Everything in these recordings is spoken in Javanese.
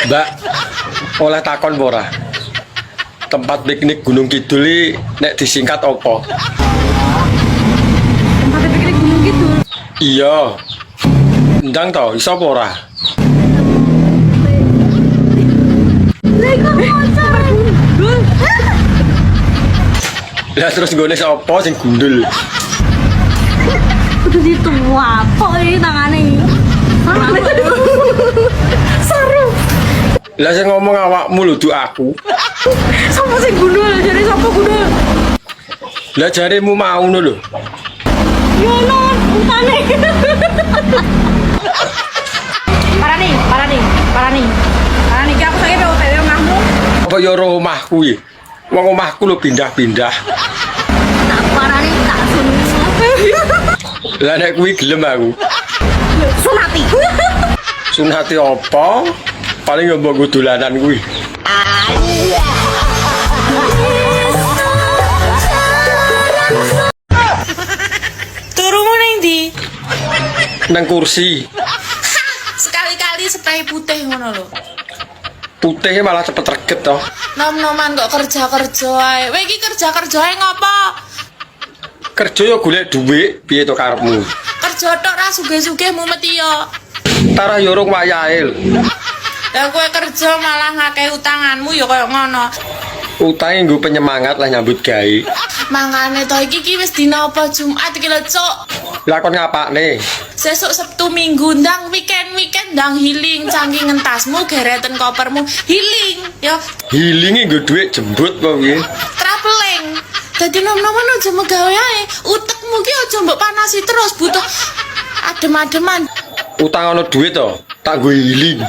Mbak, oleh takon ora? Tempat piknik Gunung Kidul iki nek disingkat apa? Tempat piknik Gunung Kidul. Iya. Ndang to, iso apa ora? Gundul. Lah terus nggone sapa sing gundul? Udah situ apa ini tangannya ini? Seru. Lah sing ngomong awakmu lho du aku. Sama sing gundul, jadi siapa gundul? Lah jaremu mau ngono lho. Yo non, utane. Parah nih. Ki aku sakit POTW omahmu. Apa ya roh omahku iki? Wong omahku lho pindah-pindah. Tak parah nih, tak sunat. Lah nek kuwi gelem aku. Sunati. Sunate apa? Paling yo mbok dolanan kuwi. Turumu ning ndi? Nang kursi. Sekali-kali spray putih ngono lho. Putihnya malah cepet reget toh. Nom-noman kok kerja-kerja ae. Kowe iki kerja-kerja ae ngopo? Kerja yo golek dhuwit, piye to karepmu? Kerja tok ra sugih-sugih mumet yo. Tara yo rung wayahe. Lah kowe kerja malah ngakeh utanganmu ya koyo ngono. Utange nggo penyemangat lah nyambut gawe. Mangane to iki wis dina apa Jumat iki lho, Cuk. Lah kon ngapakne? Sesuk Sabtu Minggu ndang weekend ndang healing cangking ngentasmu gereten kopermu healing ya Healinge nggo dhuwit jembut apa piye? traveling. Dadi nom-noman aja megawe ae. Utekmu ki aja mbok panasi terus butuh adem-ademan. Utang ana dhuwit to, tak nggo healing.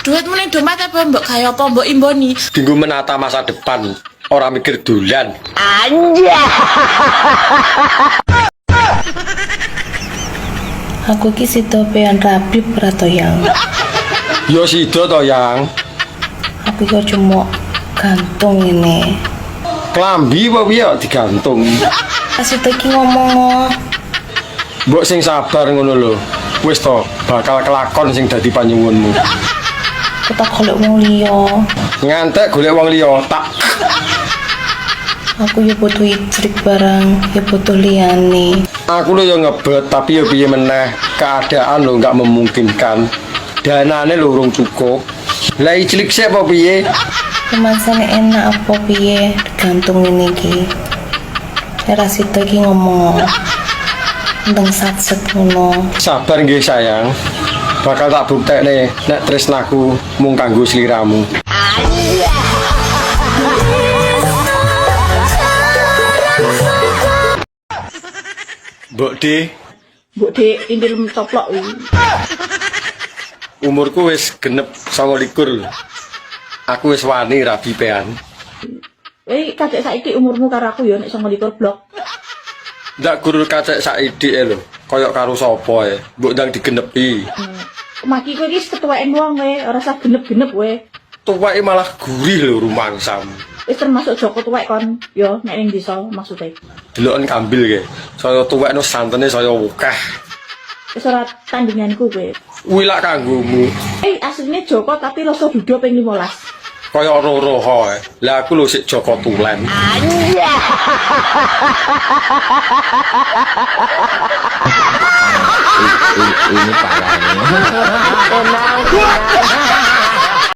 Duitmu ning dompet apa mbok gawe apa mbok imboni? Dinggo menata masa depan, ora mikir dolan. Aku ki sida pengen rapi prato yang. Yo sida to, Yang. Aku kok cuma gantung ini. Klambi apa piye kok digantung? Kasih ki ngomong. Mbok sing sabar ngono lho. Wis to, bakal kelakon sing dadi panyuwunmu. Aku tak golek wong liya. Ngantek golek wong liya, tak. Aku ya butuh istrik barang, ya butuh liyane. Aku lho yo ngebet, tapi yo piye meneh, keadaan lho enggak memungkinkan. Danane lho urung cukup. Lah cilik sik apa piye? Kemasan enak apa piye gantung ini ki. Era sida ki ngomong. Ndeng satset ngono. Sabar nggih sayang. Bakal tak buktekne nek tresnaku mung kanggo sliramu. Mbok Dek, indil mencoplok iki. umurku wis genep 29 lho. Aku wis wani rabi pean. Kadek saiki umurmu karo aku ya nek 29 blok. Ndak guru kacek saiki lho. Kaya karo sapa ae. Mbok ndang digenepi. Maki kowe iki ketuweken wong kowe, ora usah genep-genep kowe. Tuweke malah gurih lho rumangsam. Wis termasuk Joko tuwek kon, yo nek ning desa maksude. Deloken kambil ge. Saya tuwek no santene saya akeh. Wis ora tandinganku kowe. Kuwi lak kanggomu. Asline Joko tapi rasa duda ping 15. Kaya roh-roh ae. Lah aku lho sik Joko Tulen. Ini parah ini.